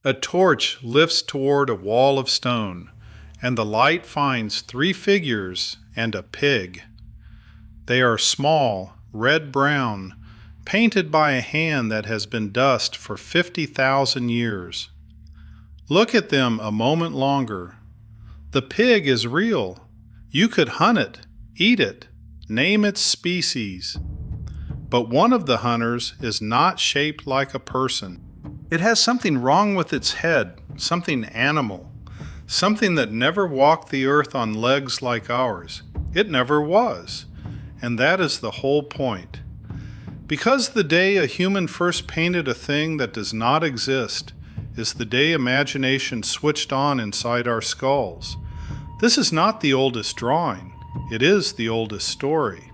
A torch lifts toward a wall of stone, and the light finds 3 figures and a pig. They are small, red-brown, painted by a hand that has been dust for 50,000 years. Look at them a moment longer. The pig is real. You could hunt it, eat it, name its species. But one of the hunters is not shaped like a person. It has something wrong with its head, something animal, something that never walked the earth on legs like ours. It never was. And that is the whole point. Because the day a human first painted a thing that does not exist is the day imagination switched on inside our skulls. This is not the oldest drawing. It is the oldest story.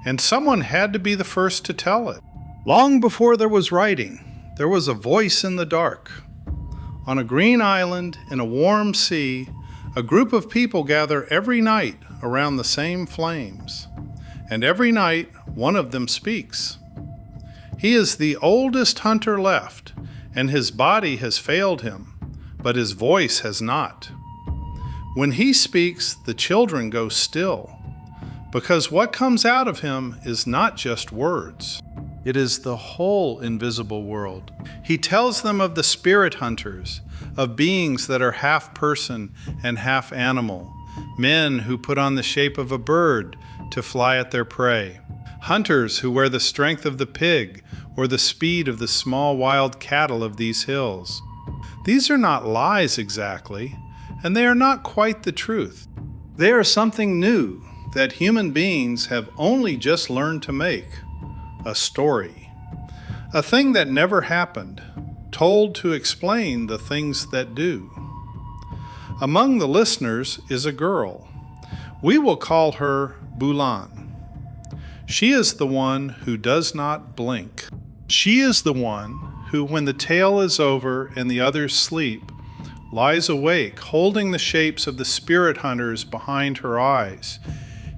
And someone had to be the first to tell it. Long before there was writing, there was a voice in the dark. On a green island in a warm sea, a group of people gather every night around the same flames. And every night, one of them speaks. He is the oldest hunter left, and his body has failed him, but his voice has not. When he speaks, the children go still, because what comes out of him is not just words. It is the whole invisible world. He tells them of the spirit hunters, of beings that are half person and half animal, men who put on the shape of a bird to fly at their prey, hunters who wear the strength of the pig or the speed of the small wild cattle of these hills. These are not lies exactly, and they are not quite the truth. They are something new that human beings have only just learned to make, a story, a thing that never happened, told to explain the things that do. Among the listeners is a girl. We will call her Bulan. She is the one who does not blink. She is the one who, when the tale is over and the others sleep, lies awake, holding the shapes of the spirit hunters behind her eyes,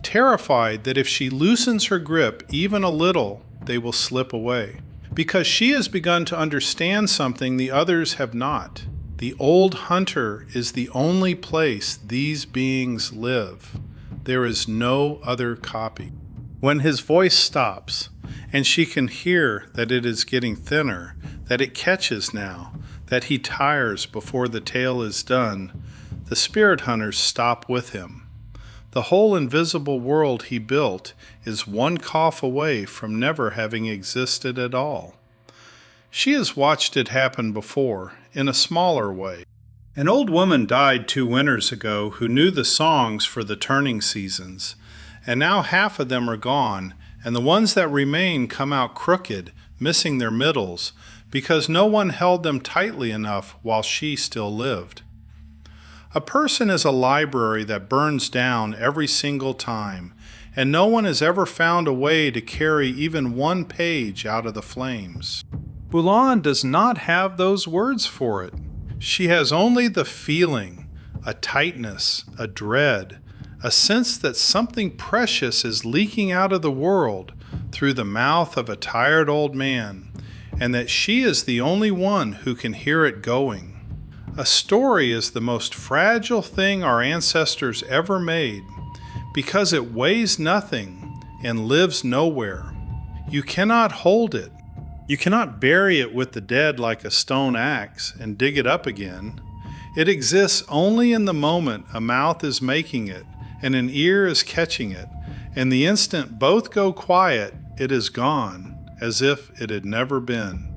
terrified that if she loosens her grip even a little, they will slip away. Because she has begun to understand something the others have not. The old hunter is the only place these beings live. There is no other copy. When his voice stops, and she can hear that it is getting thinner, that it catches now, that he tires before the tale is done, the spirit hunters stop with him. The whole invisible world he built is one cough away from never having existed at all. She has watched it happen before, in a smaller way. An old woman died 2 winters ago who knew the songs for the turning seasons, and now half of them are gone, and the ones that remain come out crooked, missing their middles, because no one held them tightly enough while she still lived. A person is a library that burns down every single time, and no one has ever found a way to carry even one page out of the flames. Bulan does not have those words for it. She has only the feeling, a tightness, a dread, a sense that something precious is leaking out of the world through the mouth of a tired old man, and that she is the only one who can hear it going. A story is the most fragile thing our ancestors ever made because it weighs nothing and lives nowhere. You cannot hold it. You cannot bury it with the dead like a stone axe and dig it up again. It exists only in the moment a mouth is making it and an ear is catching it, and the instant both go quiet, it is gone, as if it had never been.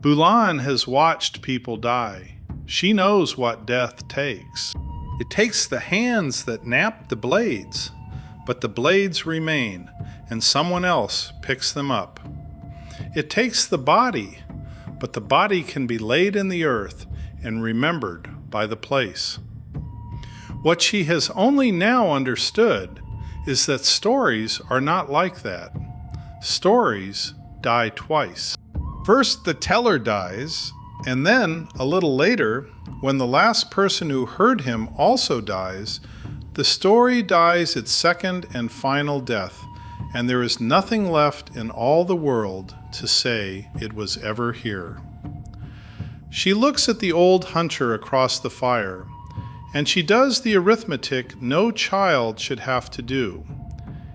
Bulan has watched people die. She knows what death takes. It takes the hands that nap the blades, but the blades remain, and someone else picks them up. It takes the body, but the body can be laid in the earth and remembered by the place. What she has only now understood is that stories are not like that. Stories die twice. First the teller dies, and then, a little later, when the last person who heard him also dies, the story dies its second and final death, and there is nothing left in all the world to say it was ever here. She looks at the old hunter across the fire, and she does the arithmetic no child should have to do.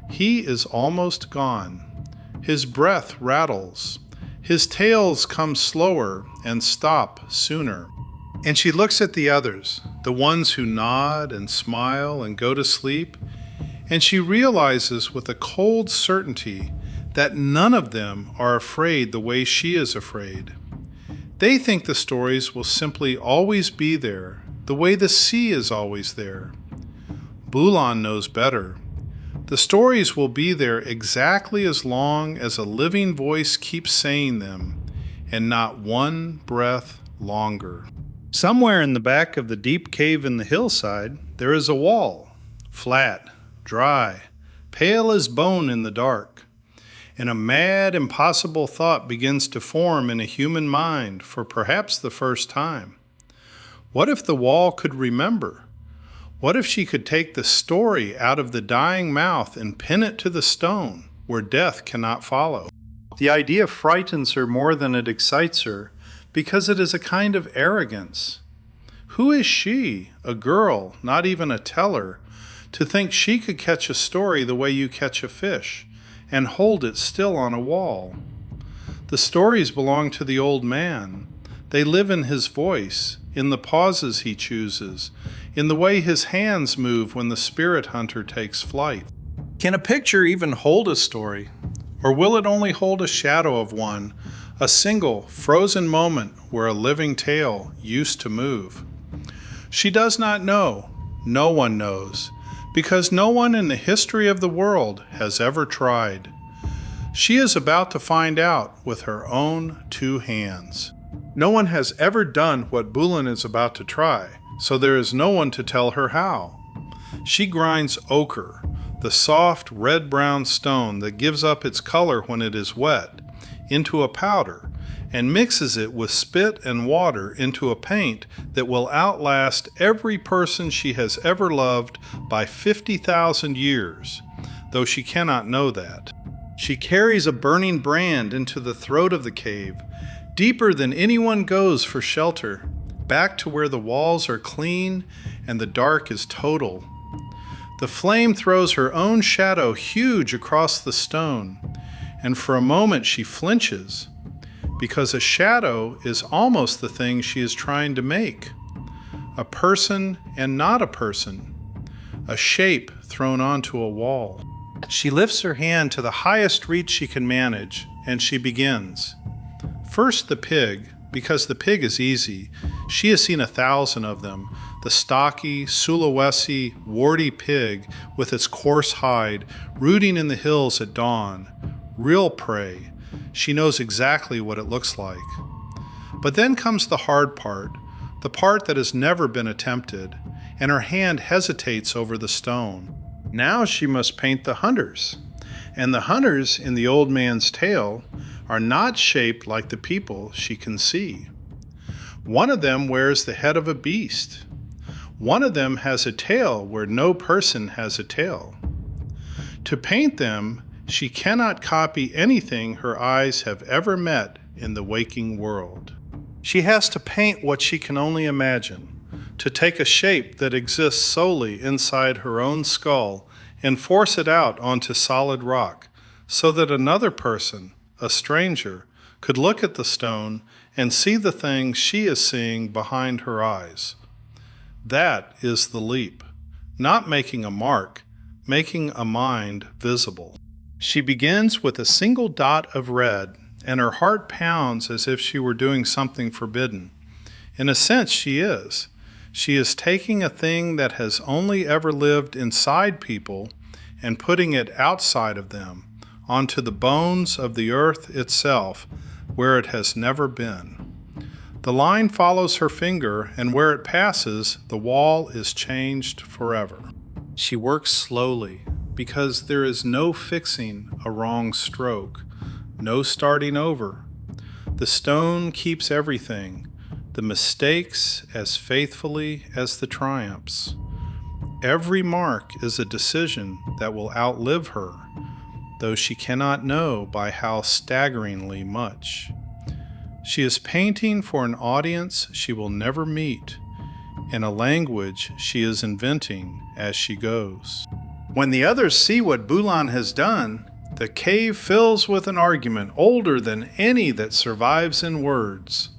He is almost gone. His breath rattles. His tails come slower and stop sooner. And she looks at the others, the ones who nod and smile and go to sleep, and she realizes with a cold certainty that none of them are afraid the way she is afraid. They think the stories will simply always be there, the way the sea is always there. Bulan knows better. The stories will be there exactly as long as a living voice keeps saying them, and not one breath longer. Somewhere in the back of the deep cave in the hillside, there is a wall, flat, dry, pale as bone in the dark. And a mad, impossible thought begins to form in a human mind for perhaps the first time. What if the wall could remember? What if she could take the story out of the dying mouth and pin it to the stone where death cannot follow? The idea frightens her more than it excites her because it is a kind of arrogance. Who is she, a girl, not even a teller, to think she could catch a story the way you catch a fish and hold it still on a wall? The stories belong to the old man. They live in his voice, in the pauses he chooses, in the way his hands move when the spirit hunter takes flight. Can a picture even hold a story? Or will it only hold a shadow of one, a single, frozen moment where a living tale used to move? She does not know. No one knows, because no one in the history of the world has ever tried. She is about to find out with her own two hands. No one has ever done what Bulan is about to try, so there is no one to tell her how. She grinds ochre, the soft red-brown stone that gives up its color when it is wet, into a powder, and mixes it with spit and water into a paint that will outlast every person she has ever loved by 50,000 years, though she cannot know that. She carries a burning brand into the throat of the cave, deeper than anyone goes for shelter, back to where the walls are clean and the dark is total. The flame throws her own shadow huge across the stone, and for a moment she flinches, because a shadow is almost the thing she is trying to make. A person and not a person, a shape thrown onto a wall. She lifts her hand to the highest reach she can manage, and she begins. First the pig, because the pig is easy. She has seen 1,000 of them. The stocky, Sulawesi, warty pig with its coarse hide, rooting in the hills at dawn. Real prey. She knows exactly what it looks like. But then comes the hard part, the part that has never been attempted, and her hand hesitates over the stone. Now she must paint the hunters. And the hunters in the old man's tale are not shaped like the people she can see. One of them wears the head of a beast. One of them has a tail where no person has a tail. To paint them, she cannot copy anything her eyes have ever met in the waking world. She has to paint what she can only imagine, to take a shape that exists solely inside her own skull and force it out onto solid rock, so that another person, a stranger, could look at the stone and see the thing she is seeing behind her eyes. That is the leap, not making a mark, making a mind visible. She begins with a single dot of red, and her heart pounds as if she were doing something forbidden. In a sense, she is. She is taking a thing that has only ever lived inside people and putting it outside of them, onto the bones of the earth itself, where it has never been. The line follows her finger, and where it passes, the wall is changed forever. She works slowly, because there is no fixing a wrong stroke, no starting over. The stone keeps everything, the mistakes as faithfully as the triumphs. Every mark is a decision that will outlive her, though she cannot know by how staggeringly much. She is painting for an audience she will never meet, in a language she is inventing as she goes. When the others see what Bulan has done, the cave fills with an argument older than any that survives in words.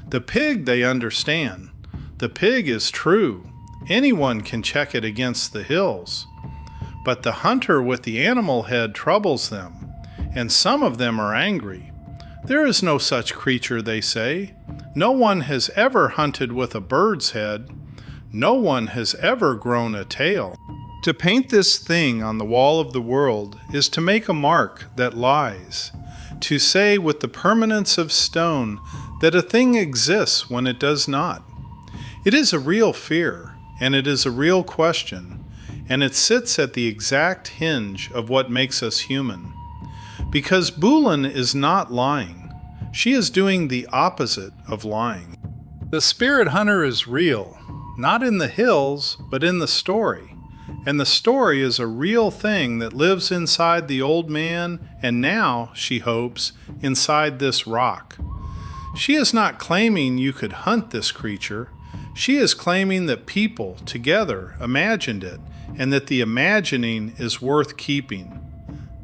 The pig they understand. The pig is true. Anyone can check it against the hills. But the hunter with the animal head troubles them, and some of them are angry. There is no such creature, they say. No one has ever hunted with a bird's head. No one has ever grown a tail. To paint this thing on the wall of the world is to make a mark that lies, to say with the permanence of stone that a thing exists when it does not. It is a real fear, and it is a real question, and it sits at the exact hinge of what makes us human. Because Bulan is not lying. She is doing the opposite of lying. The spirit hunter is real, not in the hills, but in the story. And the story is a real thing that lives inside the old man, and now, she hopes, inside this rock. She is not claiming you could hunt this creature. She is claiming that people, together, imagined it, and that the imagining is worth keeping.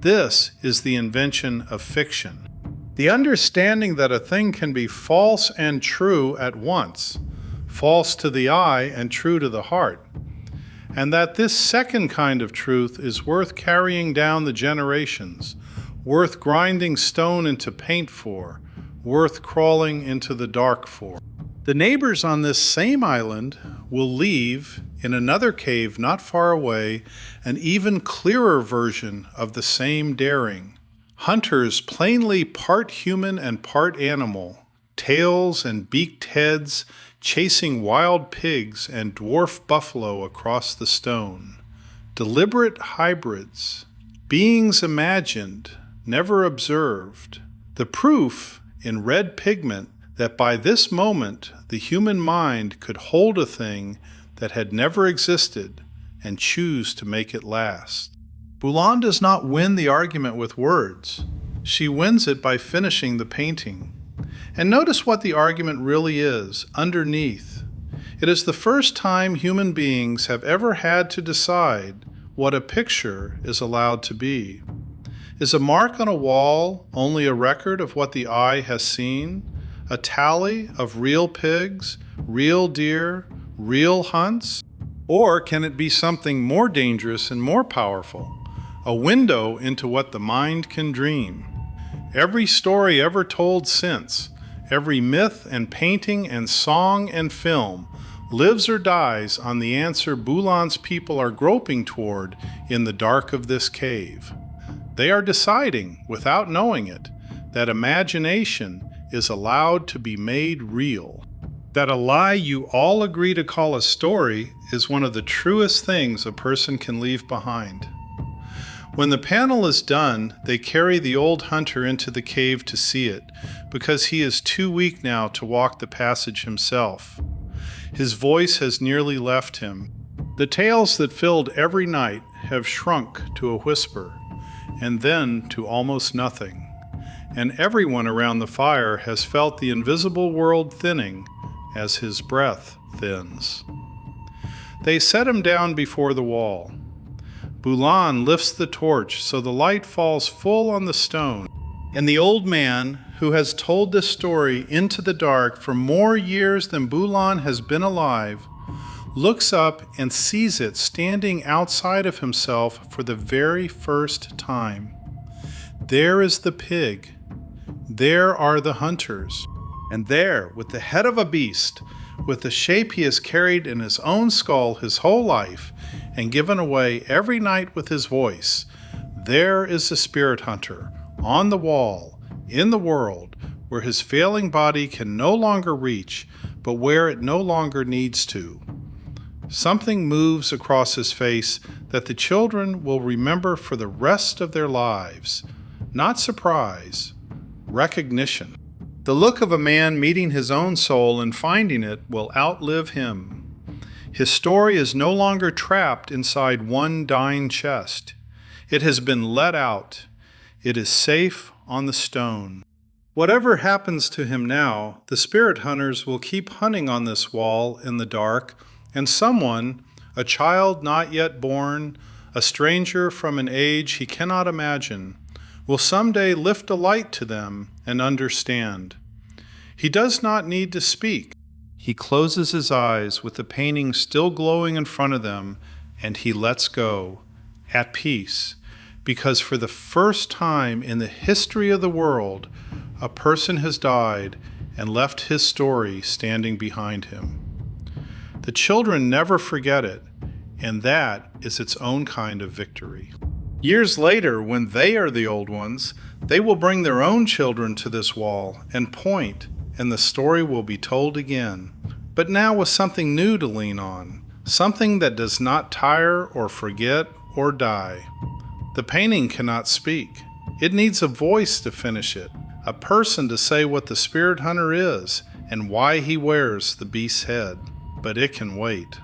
This is the invention of fiction. The understanding that a thing can be false and true at once, false to the eye and true to the heart, and that this second kind of truth is worth carrying down the generations, worth grinding stone into paint for, worth crawling into the dark for. The neighbors on this same island will leave, in another cave not far away, an even clearer version of the same daring. Hunters plainly part human and part animal, tails and beaked heads, chasing wild pigs and dwarf buffalo across the stone. Deliberate hybrids, beings imagined, never observed. The proof, in red pigment, that by this moment the human mind could hold a thing that had never existed and choose to make it last. Bulan does not win the argument with words. She wins it by finishing the painting. And notice what the argument really is, underneath. It is the first time human beings have ever had to decide what a picture is allowed to be. Is a mark on a wall only a record of what the eye has seen? A tally of real pigs, real deer, real hunts? Or can it be something more dangerous and more powerful? A window into what the mind can dream. Every story ever told since, every myth and painting and song and film lives or dies on the answer Bulan's people are groping toward in the dark of this cave. They are deciding, without knowing it, that imagination is allowed to be made real. That a lie you all agree to call a story is one of the truest things a person can leave behind. When the panel is done, they carry the old hunter into the cave to see it, because he is too weak now to walk the passage himself. His voice has nearly left him. The tales that filled every night have shrunk to a whisper, and then to almost nothing. And everyone around the fire has felt the invisible world thinning as his breath thins. They set him down before the wall. Bulan lifts the torch so the light falls full on the stone, and the old man, who has told this story into the dark for more years than Bulan has been alive, looks up and sees it standing outside of himself for the very first time. There is the pig. There are the hunters. And there, with the head of a beast, with the shape he has carried in his own skull his whole life and given away every night with his voice, there is the spirit hunter, on the wall, in the world, where his failing body can no longer reach, but where it no longer needs to. Something moves across his face that the children will remember for the rest of their lives. Not surprise, recognition. The look of a man meeting his own soul and finding it will outlive him. His story is no longer trapped inside one dying chest. It has been let out. It is safe on the stone. Whatever happens to him now, the spirit hunters will keep hunting on this wall in the dark, and someone, a child not yet born, a stranger from an age he cannot imagine, will someday lift a light to them and understand. He does not need to speak. He closes his eyes with the painting still glowing in front of them, and he lets go, at peace, because for the first time in the history of the world, a person has died and left his story standing behind him. The children never forget it, and that is its own kind of victory. Years later, when they are the old ones, they will bring their own children to this wall and point, and the story will be told again, but now with something new to lean on, something that does not tire or forget or die. The painting cannot speak. It needs a voice to finish it, a person to say what the spirit hunter is and why he wears the beast's head, but it can wait.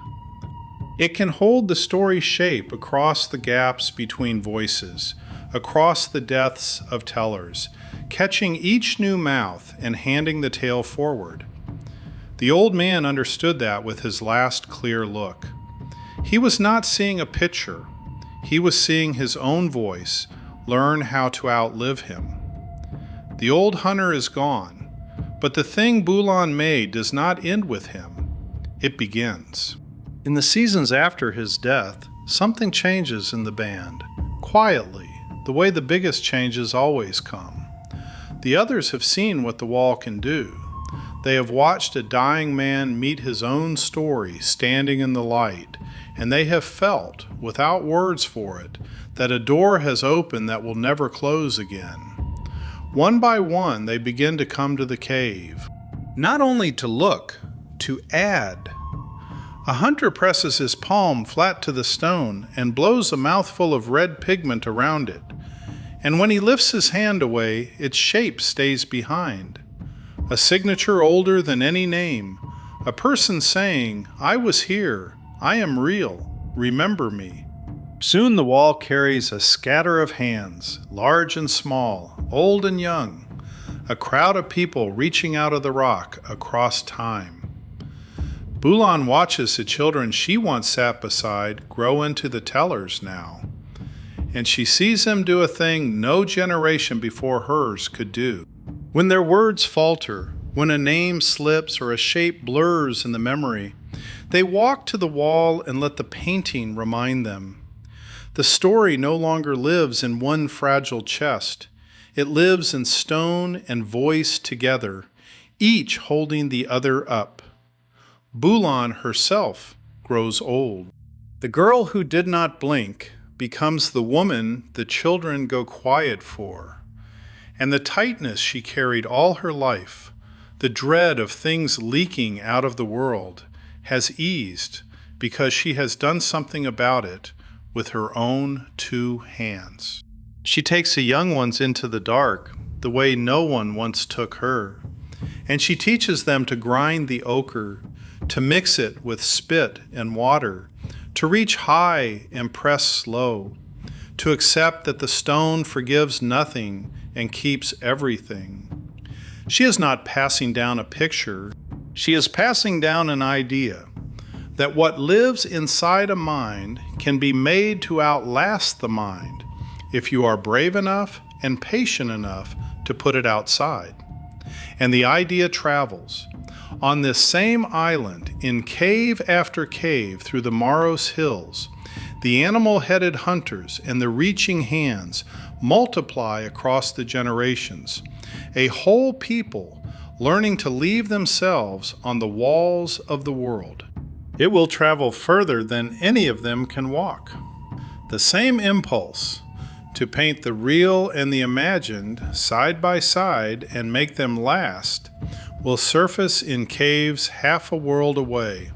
It can hold the story's shape across the gaps between voices, across the deaths of tellers, catching each new mouth and handing the tale forward. The old man understood that with his last clear look. He was not seeing a picture. He was seeing his own voice learn how to outlive him. The old hunter is gone, but the thing Bulan made does not end with him. It begins. In the seasons after his death, something changes in the band, quietly, the way the biggest changes always come. The others have seen what the wall can do. They have watched a dying man meet his own story standing in the light, and they have felt, without words for it, that a door has opened that will never close again. One by one, they begin to come to the cave, not only to look, to add. A hunter presses his palm flat to the stone and blows a mouthful of red pigment around it, and when he lifts his hand away, its shape stays behind. A signature older than any name, a person saying, "I was here, I am real, remember me." Soon the wall carries a scatter of hands, large and small, old and young, a crowd of people reaching out of the rock across time. Bulan watches the children she once sat beside grow into the tellers now, and she sees them do a thing no generation before hers could do. When their words falter, when a name slips or a shape blurs in the memory, they walk to the wall and let the painting remind them. The story no longer lives in one fragile chest. It lives in stone and voice together, each holding the other up. Bulan herself grows old. The girl who did not blink becomes the woman the children go quiet for. And the tightness she carried all her life, the dread of things leaking out of the world, has eased because she has done something about it with her own two hands. She takes the young ones into the dark the way no one once took her, and she teaches them to grind the ochre, to mix it with spit and water, to reach high and press slow, to accept that the stone forgives nothing and keeps everything. She is not passing down a picture, she is passing down an idea that what lives inside a mind can be made to outlast the mind if you are brave enough and patient enough to put it outside. And the idea travels. On this same island, in cave after cave through the Maros Hills, the animal-headed hunters and the reaching hands multiply across the generations, a whole people learning to leave themselves on the walls of the world. It will travel further than any of them can walk. The same impulse to paint the real and the imagined side by side and make them last will surface in caves half a world away,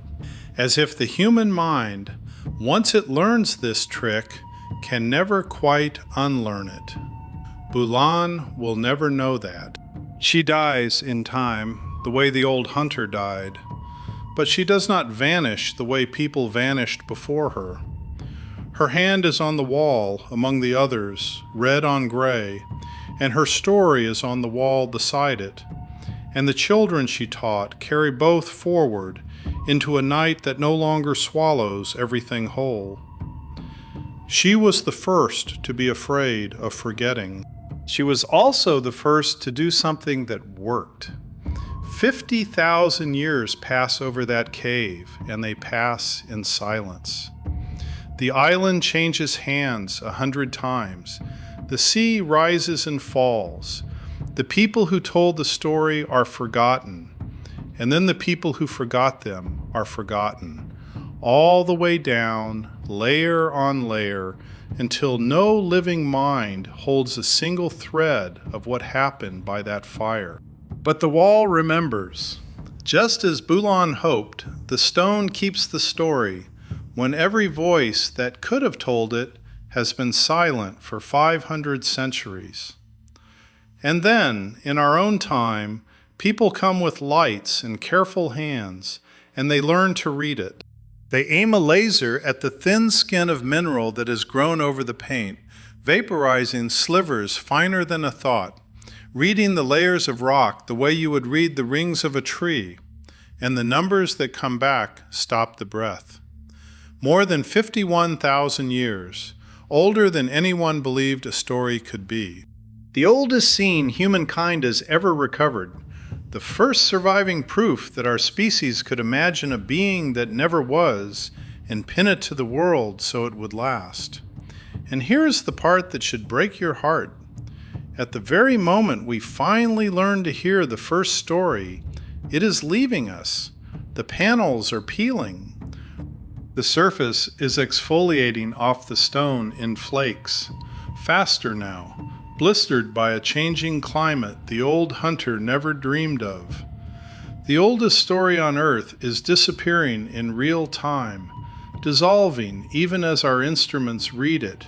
as if the human mind, once it learns this trick, can never quite unlearn it. Bulan will never know that. She dies in time, the way the old hunter died, but she does not vanish the way people vanished before her. Her hand is on the wall among the others, red on gray, and her story is on the wall beside it. And the children she taught carry both forward into a night that no longer swallows everything whole. She was the first to be afraid of forgetting. She was also the first to do something that worked. 50,000 years pass over that cave, and they pass in silence. The island changes hands 100 times. The sea rises and falls. The people who told the story are forgotten, and then the people who forgot them are forgotten, all the way down, layer on layer, until no living mind holds a single thread of what happened by that fire. But the wall remembers. Just as Bulan hoped, the stone keeps the story when every voice that could have told it has been silent for 500 centuries. And then, in our own time, people come with lights and careful hands, and they learn to read it. They aim a laser at the thin skin of mineral that has grown over the paint, vaporizing slivers finer than a thought, reading the layers of rock the way you would read the rings of a tree, and the numbers that come back stop the breath. More than 51,000 years, older than anyone believed a story could be. The oldest scene humankind has ever recovered, the first surviving proof that our species could imagine a being that never was and pin it to the world so it would last. And here's the part that should break your heart. At the very moment we finally learn to hear the first story, it is leaving us. The panels are peeling. The surface is exfoliating off the stone in flakes, faster now, blistered by a changing climate the old hunter never dreamed of. The oldest story on Earth is disappearing in real time, dissolving even as our instruments read it,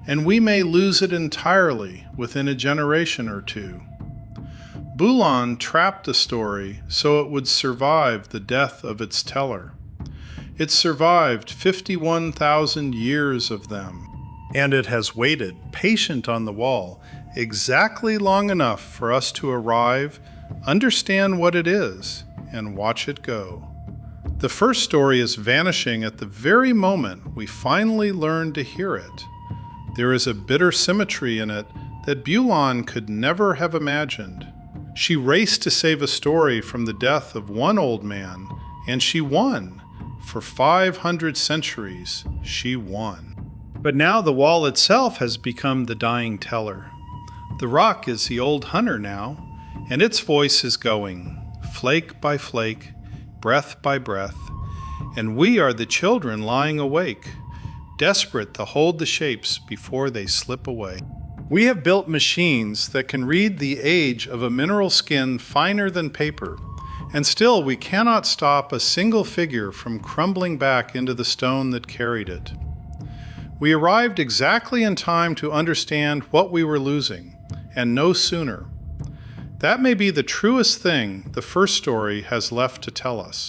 and we may lose it entirely within a generation or two. Bulan trapped the story so it would survive the death of its teller. It survived 51,000 years of them, and it has waited, patient on the wall, exactly long enough for us to arrive, understand what it is, and watch it go. The first story is vanishing at the very moment we finally learn to hear it. There is a bitter symmetry in it that Bulan could never have imagined. She raced to save a story from the death of one old man, and she won. For 500 centuries, she won. But now the wall itself has become the dying teller. The rock is the old hunter now, and its voice is going, flake by flake, breath by breath, and we are the children lying awake, desperate to hold the shapes before they slip away. We have built machines that can read the age of a mineral skin finer than paper, and still we cannot stop a single figure from crumbling back into the stone that carried it. We arrived exactly in time to understand what we were losing, and no sooner. That may be the truest thing the first story has left to tell us.